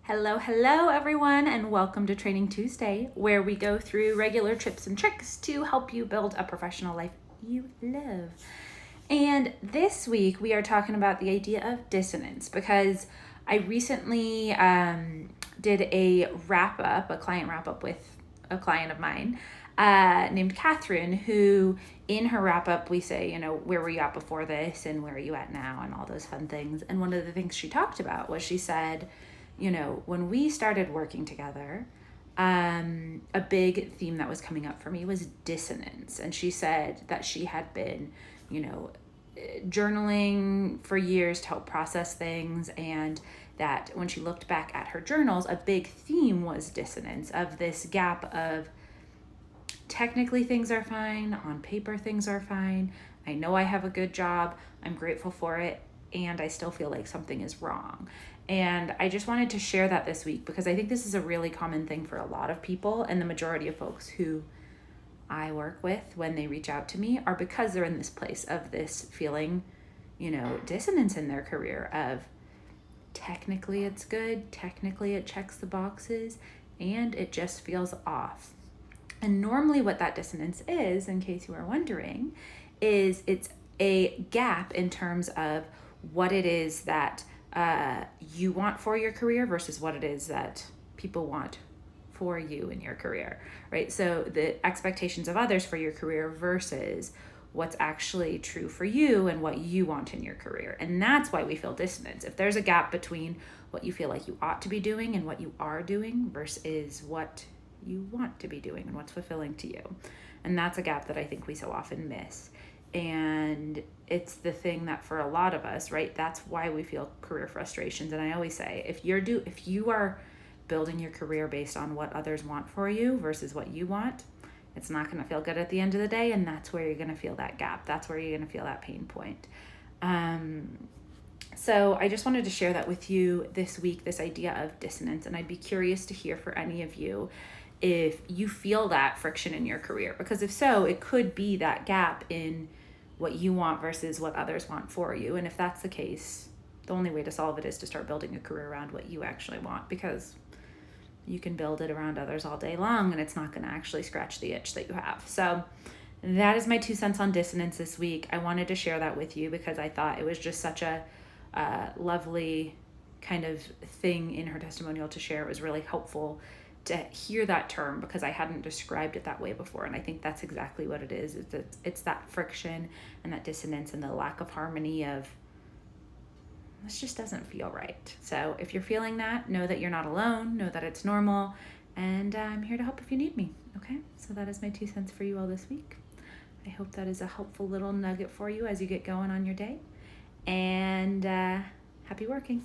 Hello everyone, and welcome to Training Tuesday, where we go through regular tips and tricks to help you build a professional life you love. And this week we are talking about the idea of dissonance because I recently did a client wrap up with a client of mine named Catherine, who in her wrap up we say, where were you at before this and where are you at now and all those fun things. And one of the things she talked about was she said, when we started working together, a big theme that was coming up for me was dissonance. And she said that she had been, journaling for years to help process things, and that when she looked back at her journals, a big theme was dissonance, of this gap of technically things are fine, on paper things are fine, I know I have a good job, I'm grateful for it, and I still feel like something is wrong. And I just wanted to share that this week because I think this is a really common thing for a lot of people, and the majority of folks who I work with when they reach out to me are because they're in this place of this feeling, dissonance in their career of technically it's good, technically it checks the boxes, and it just feels off. And normally what that dissonance is, in case you are wondering, is it's a gap in terms of what it is that you want for your career versus what it is that people want for you in your career, right? So the expectations of others for your career versus what's actually true for you and what you want in your career. And that's why we feel dissonance. If there's a gap between what you feel like you ought to be doing and what you are doing versus what you want to be doing and what's fulfilling to you. And that's a gap that I think we so often miss. And it's the thing that for a lot of us, right, that's why we feel career frustrations. And I always say, if you are building your career based on what others want for you versus what you want, it's not going to feel good at the end of the day. And that's where you're going to feel that gap. That's where you're going to feel that pain point. So I just wanted to share that with you this week, this idea of dissonance. And I'd be curious to hear for any of you if you feel that friction in your career, because if so, it could be that gap in what you want versus what others want for you. And if that's the case, the only way to solve it is to start building a career around what you actually want, because you can build it around others all day long and it's not going to actually scratch the itch that you have. So that is my 2 cents on dissonance this week. I wanted to share that with you because I thought it was just such a lovely kind of thing in her testimonial to share. It was really helpful to hear that term because I hadn't described it that way before. And I think that's exactly what it is. It's that friction and that dissonance and the lack of harmony of this just doesn't feel right. So if you're feeling that, know that you're not alone, know that it's normal, and I'm here to help if you need me. Okay, so that is my 2 cents for you all this week. I hope that is a helpful little nugget for you as you get going on your day, and happy working.